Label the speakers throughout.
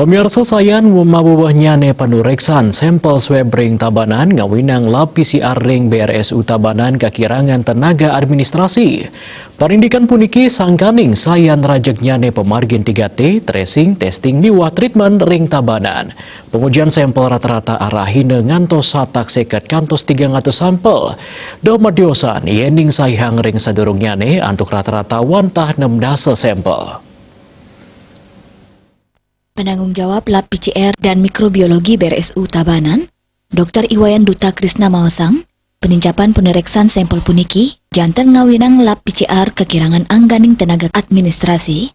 Speaker 1: Pemirsa sayan mabubahnya ne panureksan sampel swab ring Tabanan ngawinang lab PCR ring BRSU Tabanan kekirangan tenaga administrasi. Parindikan puniki sangkaning sayan rajaknya ne pemargin 3T tracing testing niwa treatment ring Tabanan. Pengujian sampel rata-rata arahine ngantos satak seket kantos 300 sampel. Domadiosan yening sayhang ring sadurungnya ne antuk rata-rata wantah 6 sampel.
Speaker 2: Penanggung jawab Lab PCR dan Mikrobiologi BRSU Tabanan, Dr. Iwayan Duta Krisna Maosang, penincapan penereksan sampel puniki, jantan ngawinang Lab PCR kekirangan angganing tenaga administrasi,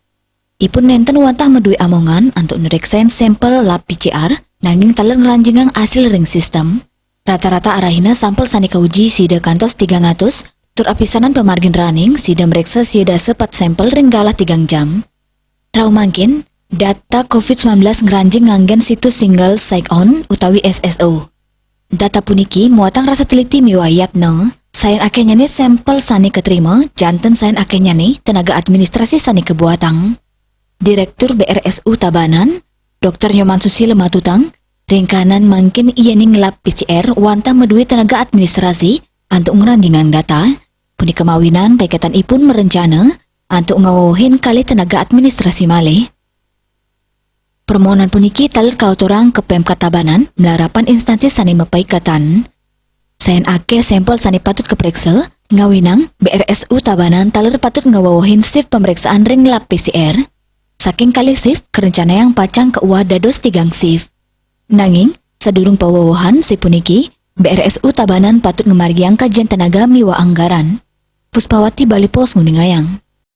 Speaker 2: ipun nenten wantah medui amongan untuk nereksen sampel Lab PCR, nanging taler ngelanjengang hasil ring sistem. Rata-rata arahina sampel sanika uji sida kantos 300, tur apisanan pemargin running sida mereksa sida sepat sampel ring galah 3 jam. Rau mangkin, data COVID-19 ngeranjing nganggen situs single sign-on utawi SSO. Data puniki muatang rasa teliti miwayat no, sayan akenya nih sampel sani keterima, jantan sayan akenya nih tenaga administrasi sani kebuatang. Direktur BRSU Tabanan, Dr. Nyoman Susilo Matutang, ringkanan mangkin iya nih ngelap PCR wanta medui tenaga administrasi antuk ngeranjingan data, puni kemawinan paiketan ipun merencana antuk ngawohin kali tenaga administrasi malih. Permohonan puniki taler kautorang ke Pemkat Tabanan melarapan instansi sani mepaikatan. Sayan ake sampel sani patut keperiksa, ngawinang BRSU Tabanan taler patut ngawawohin shift pemeriksaan ring lab PCR. Saking kali shift kerencana yang pacang ke uah dados 3 shift. Nanging, sedurung pawawohan si puniki, BRSU Tabanan patut ngemargiang kajian tenaga miwa anggaran. Puspawati Bali Pos Nguningayang.